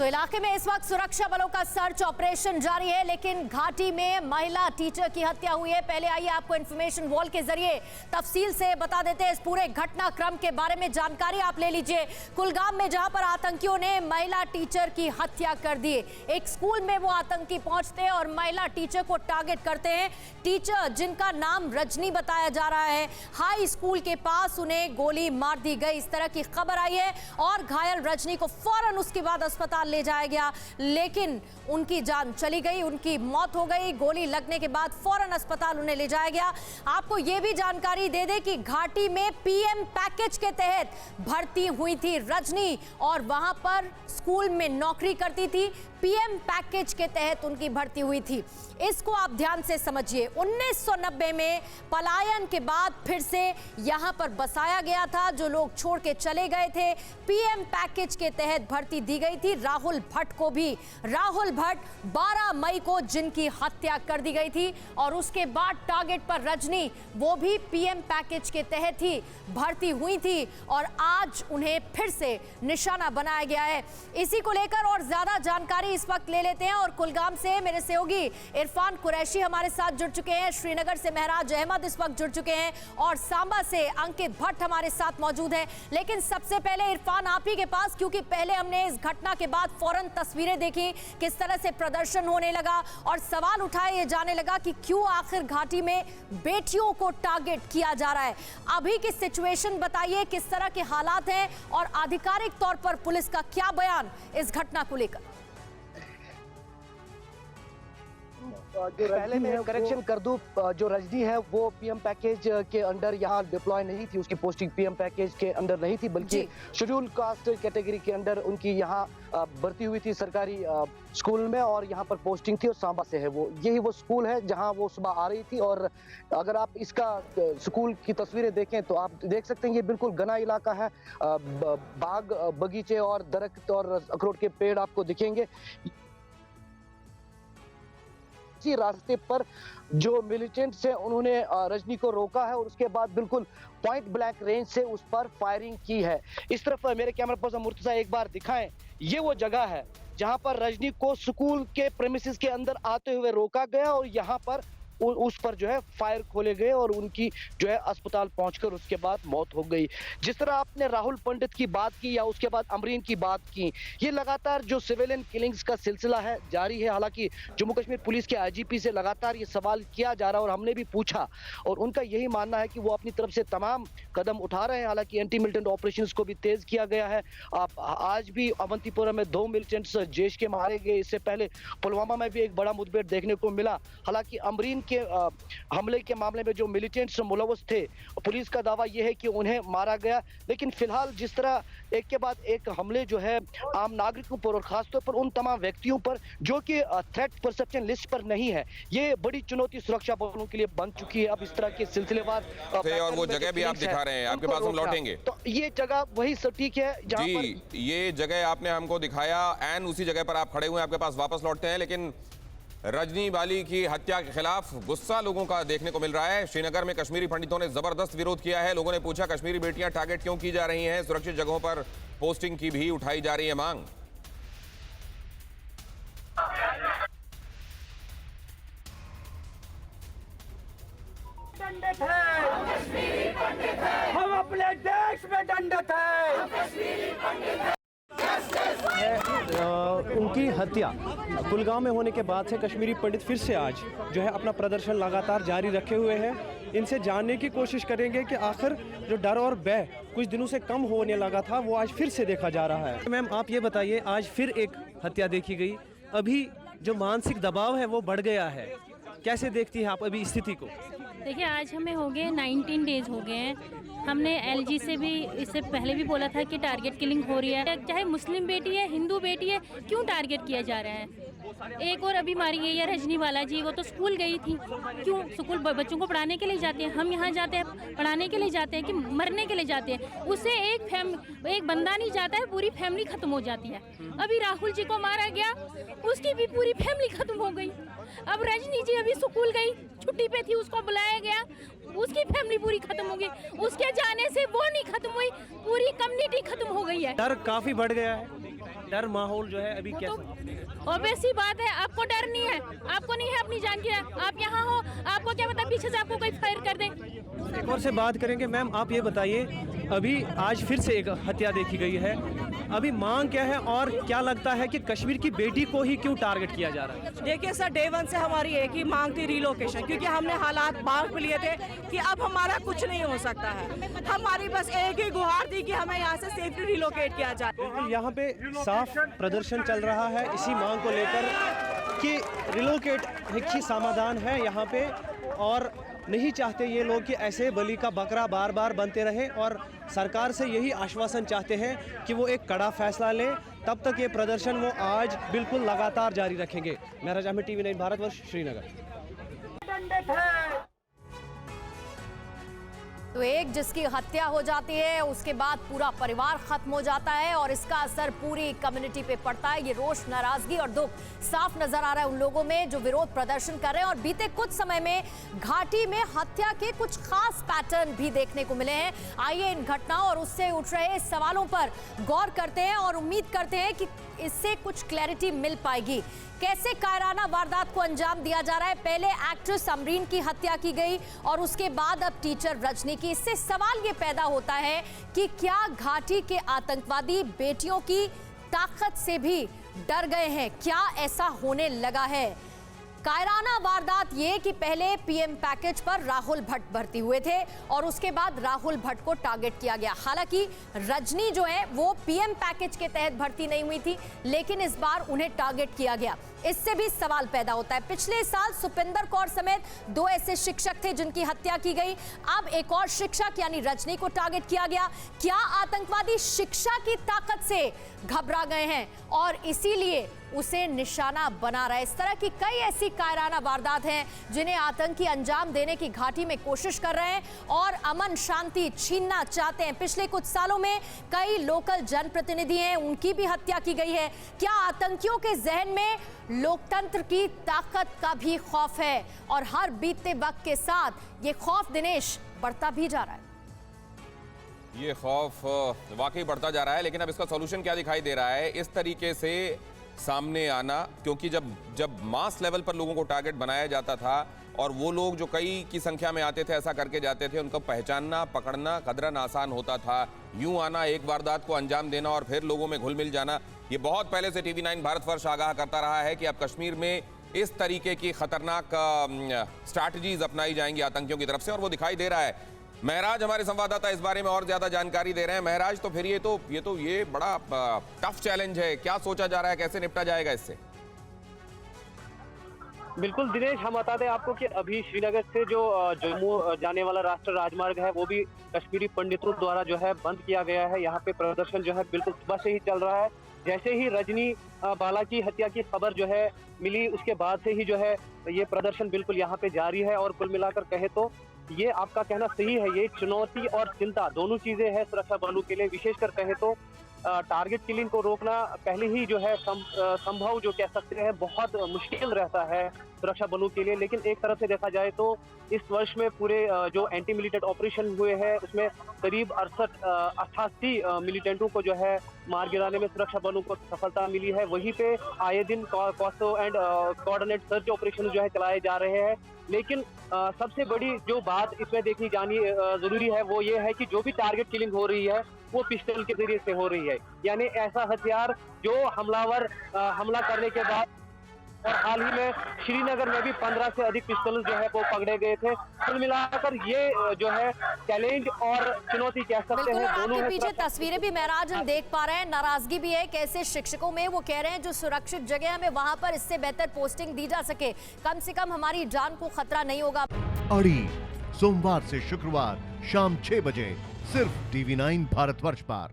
तो इलाके में इस वक्त सुरक्षा बलों का सर्च ऑपरेशन जारी है, लेकिन घाटी में महिला टीचर की हत्या हुई है। पहले आइए आपको इंफॉर्मेशन वॉल के जरिए तफसील से बता देते हैं इस पूरे घटनाक्रम के बारे में जानकारी आप ले लीजिए। कुलगाम में जहां पर आतंकियों ने महिला टीचर की हत्या कर दी, एक स्कूल में वो आतंकी पहुंचते हैं और महिला टीचर को टारगेट करते हैं। टीचर जिनका नाम रजनी बताया जा रहा है, हाई स्कूल के पास उन्हें गोली मार दी गई, इस तरह की खबर आई है। और घायल रजनी को फौरन उसके बाद अस्पताल ले जाया गया, लेकिन उनकी जान चली गई, उनकी मौत हो गई। गोली लगने के बाद फौरन अस्पताल उन्हें ले जाया गया। आपको यह भी जानकारी दे दें कि घाटी में पीएम पैकेज के तहत भर्ती हुई थी रजनी और वहां पर स्कूल में नौकरी करती थी। पीएम पैकेज के तहत उनकी भर्ती हुई थी। इसको आप ध्यान से समझिए। 1990 में पलायन के बाद फिर से यहां पर बसाया गया था। जो लोग छोड़ के चले गए थे, पीएम पैकेज के तहत भर्ती दी गई थी राहुल भट्ट को भी। राहुल भट्ट 12 मई को जिनकी हत्या कर दी गई थी और उसके बाद टारगेट पर रजनी, वो भी पीएम पैकेज के तहत ही भर्ती हुई थी और आज उन्हें फिर से निशाना बनाया गया है। इसी को लेकर और ज्यादा जानकारी इस वक्त ले लेते हैं और कुलगाम से मेरे सहयोगी इरफान कुरैशी हमारे साथ जुड़ चुके हैं, श्रीनगर से महराज अहमद इस वक्त जुड़ चुके हैं और सांबा से अंकित भट्ट हमारे साथ मौजूद है। लेकिन सबसे पहले इरफान आप ही के पास, क्योंकि पहले हमने इस घटना के बाद फौरन तस्वीरें देखी किस तरह से प्रदर्शन होने लगा और सवाल उठाए ये जाने लगा कि क्यों आखिर घाटी में बेटियों को टारगेट किया जा रहा है। अभी की सिचुएशन बताइए, किस तरह के हालात हैं और आधिकारिक तौर पर पुलिस का क्या बयान इस घटना को लेकर। पहले मैं करेक्शन कर दूं, जो रजनी है वो पीएम पैकेज के अंडर यहाँ डिप्लॉय नहीं थी, उसकी पोस्टिंग पीएम पैकेज के अंडर नहीं थी, बल्कि शेड्यूल कास्ट कैटेगरी के अंडर उनकी यहाँ भर्ती हुई थी सरकारी स्कूल में और यहाँ पर पोस्टिंग थी और सांबा से है वो। यही वो स्कूल है जहाँ वो सुबह आ रही थी। और अगर आप इसका स्कूल की तस्वीरें देखें तो आप देख सकते हैं ये बिल्कुल घना इलाका है, बाग बगीचे और दरख्त और अखरोट के पेड़ आपको दिखेंगे। इसी रास्ते पर जो मिलिटेंट्स हैं उन्होंने रजनी को रोका है और उसके बाद बिल्कुल पॉइंट ब्लैंक रेंज से उस पर फायरिंग की है। इस तरफ मेरे कैमरा पर्सन मुर्तजा एक बार दिखाएं, ये वो जगह है जहां पर रजनी को स्कूल के प्रेमिसेस के अंदर आते हुए रोका गया और यहां पर उस पर जो है फायर खोले गए और उनकी जो है अस्पताल पहुंचकर उसके बाद मौत हो गई। जिस तरह आपने राहुल पंडित की बात की या उसके बाद अमरीन की बात की, ये लगातार जो सिविलियन किलिंग्स का सिलसिला है जारी है। हालांकि जम्मू कश्मीर पुलिस के आईजीपी से लगातार ये सवाल किया जा रहा है और हमने भी पूछा और उनका यही मानना है कि वो अपनी तरफ से तमाम कदम उठा रहे हैं। हालांकि एंटी मिलिटेंट ऑपरेशंस को भी तेज किया गया है। आज भी अवंतीपुरा में 2 मिलिटेंट्स जैश के मारे गए। इससे पहले पुलवामा में भी एक बड़ा मुठभेड़ देखने को मिला। हालांकि अमरीन के हमले के मामले में जो मिलिटेंट्स मुलव्वस थे, पुलिस का दावा यह है कि उन्हें मारा गया। लेकिन फिलहाल जिस तरह एक के बाद एक हमले जो है आम नागरिकों पर और खासतौर पर उन तमाम व्यक्तियों पर जो कि थ्रेट परसेप्शन लिस्ट पर नहीं है, ये बड़ी चुनौती सुरक्षा बलों के लिए बन चुकी है। अब इस तरह के सिलसिलेवार और वो जगह भी आप दिखा रहे हैं, आपके पास हम लौटेंगे। तो ये जगह वही सटीक है जहां पर ये जगह आपने हमको दिखाया, एन उसी जगह पर आप खड़े हुए हैं, आपके पास वापस लौटते हैं। लेकिन रजनी वाली की हत्या के खिलाफ गुस्सा लोगों का देखने को मिल रहा है। श्रीनगर में कश्मीरी पंडितों ने जबरदस्त विरोध किया है। लोगों ने पूछा कश्मीरी बेटियां टारगेट क्यों की जा रही हैं। सुरक्षित जगहों पर पोस्टिंग की भी उठाई जा रही है मांग। हम अपने देश में दंडित हैं। उनकी हत्या कुलगाम में होने के बाद से कश्मीरी पंडित फिर से आज जो है अपना प्रदर्शन लगातार जारी रखे हुए हैं। इनसे जानने की कोशिश करेंगे कि आखिर जो डर और भय कुछ दिनों से कम होने लगा था वो आज फिर से देखा जा रहा है। मैम आप ये बताइए, आज फिर एक हत्या देखी गई, अभी जो मानसिक दबाव है वो बढ़ गया है, कैसे देखती हैं आप अभी स्थिति को? देखिए, आज हमें हो गए 19 डेज हो गए हैं। हमने एलजी से भी इससे पहले भी बोला था कि टारगेट किलिंग हो रही है। चाहे मुस्लिम बेटी है, हिंदू बेटी है, क्यों टारगेट किया जा रहा है? एक और अभी मारी गई है रजनी वाला जी, वो तो स्कूल गई थी। क्यों? स्कूल बच्चों को पढ़ाने के लिए जाते हैं। हम यहाँ जाते हैं पढ़ाने के लिए जाते हैं कि मरने के लिए जाते हैं? उससे एक बंदा नहीं जाता है, पूरी फैमिली खत्म हो जाती है। अभी राहुल जी को मारा गया, उसकी भी पूरी फैमिली खत्म हो गई। अब रजनी जी अभी स्कूल गई, छुट्टी पे थी, उसको बुलाया गया, उसकी फैमिली पूरी खत्म हो गई। उसके जाने से वो नहीं खत्म हुई, पूरी कम्युनिटी खत्म हो गई है। डर काफी बढ़ गया है। डर माहौल जो है अभी कैसा? ऑब्वियसली बात है, आपको डर नहीं है, आपको नहीं है अपनी जान की, आप यहाँ हो, आपको क्या पता पीछे से आपको कोई फायर कर दे। एक और से बात करेंगे। मैम आप ये बताइए, अभी आज फिर से एक हत्या देखी गई है, अभी मांग क्या है और क्या लगता है कि कश्मीर की बेटी को ही क्यों टारगेट किया जा रहा है? देखिए सर, डे 1 से हमारी एक ही मांग थी, रिलोकेशन, क्योंकि हमने हालात बांध लिए थे कि अब हमारा कुछ नहीं हो सकता है। हमारी बस एक ही गुहार थी कि हमें यहाँ से सेफली रिलोकेट किया जाए। बिल्कुल, यहाँ पे साफ प्रदर्शन चल रहा है इसी मांग को लेकर कि रिलोकेट एक ही समाधान है यहाँ पे, और नहीं चाहते ये लोग कि ऐसे बलि का बकरा बार बार बनते रहे, और सरकार से यही आश्वासन चाहते हैं कि वो एक कड़ा फैसला ले। तब तक ये प्रदर्शन वो आज बिल्कुल लगातार जारी रखेंगे। महराज अहमद, TV9 भारतवर्ष, श्रीनगर। तो एक जिसकी हत्या हो जाती है, उसके बाद पूरा परिवार खत्म हो जाता है और इसका असर पूरी कम्युनिटी पे पड़ता है। ये रोष, नाराजगी और दुख साफ नजर आ रहा है उन लोगों में जो विरोध प्रदर्शन कर रहे हैं। और बीते कुछ समय में घाटी में हत्या के कुछ खास पैटर्न भी देखने को मिले हैं। आइए इन घटनाओं और उससे उठ रहे सवालों पर गौर करते हैं और उम्मीद करते हैं कि इससे कुछ क्लैरिटी मिल पाएगी। कैसे कायराना वारदात को अंजाम दिया जा रहा है? पहले एक्ट्रेस अमरीन की हत्या की गई और उसके बाद अब टीचर रजनी की। इससे सवाल ये पैदा होता है कि क्या घाटी के आतंकवादी बेटियों की ताकत से भी डर गए हैं? क्या ऐसा होने लगा है? कायराना वारदात ये कि पहले पीएम पैकेज पर राहुल भट्ट भर्ती हुए थे और उसके बाद राहुल भट्ट को टारगेट किया गया। हालांकि रजनी जो है वो पीएम पैकेज के तहत भर्ती नहीं हुई थी, लेकिन इस बार उन्हें टारगेट किया गया। इससे भी सवाल पैदा होता है। पिछले साल सुपिंदर कौर समेत 2 ऐसे शिक्षक थे जिनकी हत्या की गई। अब एक और शिक्षक यानी रजनी को टारगेट किया गया। क्या आतंकवादी शिक्षा की ताकत से घबरा गए हैं और इसीलिए उसे निशाना बना रहा है? इस तरह की कई ऐसी कायराना वारदात हैं जिन्हें आतंकी अंजाम देने की घाटी में कोशिश कर रहे हैं और अमन शांति छीनना चाहते हैं। पिछले कुछ सालों में कई लोकल जनप्रतिनिधि हैं, उनकी भी हत्या की गई है। क्या आतंकियों के जहन में लोकतंत्र की ताकत का भी खौफ है? और हर बीतते वक्त के साथ ये खौफ दिनेश बढ़ता भी जा रहा है। ये खौफ वाकई बढ़ता जा रहा है, लेकिन अब इसका सॉल्यूशन क्या दिखाई दे रहा है? इस तरीके से सामने आना, क्योंकि जब मास लेवल पर लोगों को टारगेट बनाया जाता था और वो लोग जो कई की संख्या में आते थे, ऐसा करके जाते थे, उनको पहचानना, पकड़ना कदरन आसान होता था। यूं आना, एक वारदात को अंजाम देना और फिर लोगों में घुल मिल जाना, ये बहुत पहले से TV9 भारतवर्ष आगाह करता रहा है कि अब कश्मीर में इस तरीके की खतरनाक स्ट्रैटेजीज अपनाई जाएंगी आतंकियों की तरफ से, और वो दिखाई दे रहा है। महराज हमारे संवाददाता इस बारे में और ज्यादा जानकारी दे रहे हैं। महराज, तो फिर ये बड़ा टफ चैलेंज है, क्या सोचा जा रहा है, कैसे निपटा जाएगा इससे? बिल्कुल दिनेश, हम बता दें आपको कि अभी श्रीनगर से जो जम्मू जाने वाला राष्ट्रीय राजमार्ग है वो भी कश्मीरी पंडितों द्वारा जो है बंद किया गया है। यहाँ पे प्रदर्शन जो है बिल्कुल सुबह से ही चल रहा है। जैसे ही रजनी बाला की हत्या की खबर जो है मिली, उसके बाद से ही जो है ये प्रदर्शन बिल्कुल यहाँ पे जारी है। और कुल मिलाकर कहे तो ये आपका कहना सही है, ये चुनौती और चिंता दोनों चीजें हैं सुरक्षा बलों के लिए। विशेषकर कहे तो टारगेट किलिंग को रोकना पहले ही जो है संभव जो कह सकते हैं बहुत मुश्किल रहता है सुरक्षा बलों के लिए। लेकिन एक तरफ से देखा जाए तो इस वर्ष में पूरे जो एंटी मिलिटेंट ऑपरेशन हुए हैं उसमें करीब 88 मिलिटेंटों को जो है मार गिराने में सुरक्षा बलों को सफलता मिली है। वहीं पे आए दिन कॉस्टो एंड कोऑर्डिनेट सर्च ऑपरेशन जो है चलाए जा रहे हैं। लेकिन सबसे बड़ी जो बात इसमें देखी जानी जरूरी है वो ये है कि जो भी टारगेट किलिंग हो रही है वो पिस्टल के जरिए से हो रही है, यानी ऐसा हथियार जो हमलावर हमला करने के बाद, और हाल ही में श्रीनगर में भी 15 से अधिक पिस्टल जो है वो पकड़े गए थे। कुल मिलाकर ये जो है चैलेंज और चुनौती कह सकते हैं दोनों। आपके पीछे तस्वीरें भी महराज हम देख पा रहे हैं, नाराजगी भी है कैसे शिक्षकों में। वो कह रहे हैं जो सुरक्षित जगह हमें वहां पर इससे बेहतर पोस्टिंग दी जा सके, कम से कम हमारी जान को खतरा नहीं होगा। अड़ी सोमवार से शुक्रवार शाम 6 बजे सिर्फ TV9 भारतवर्ष पर।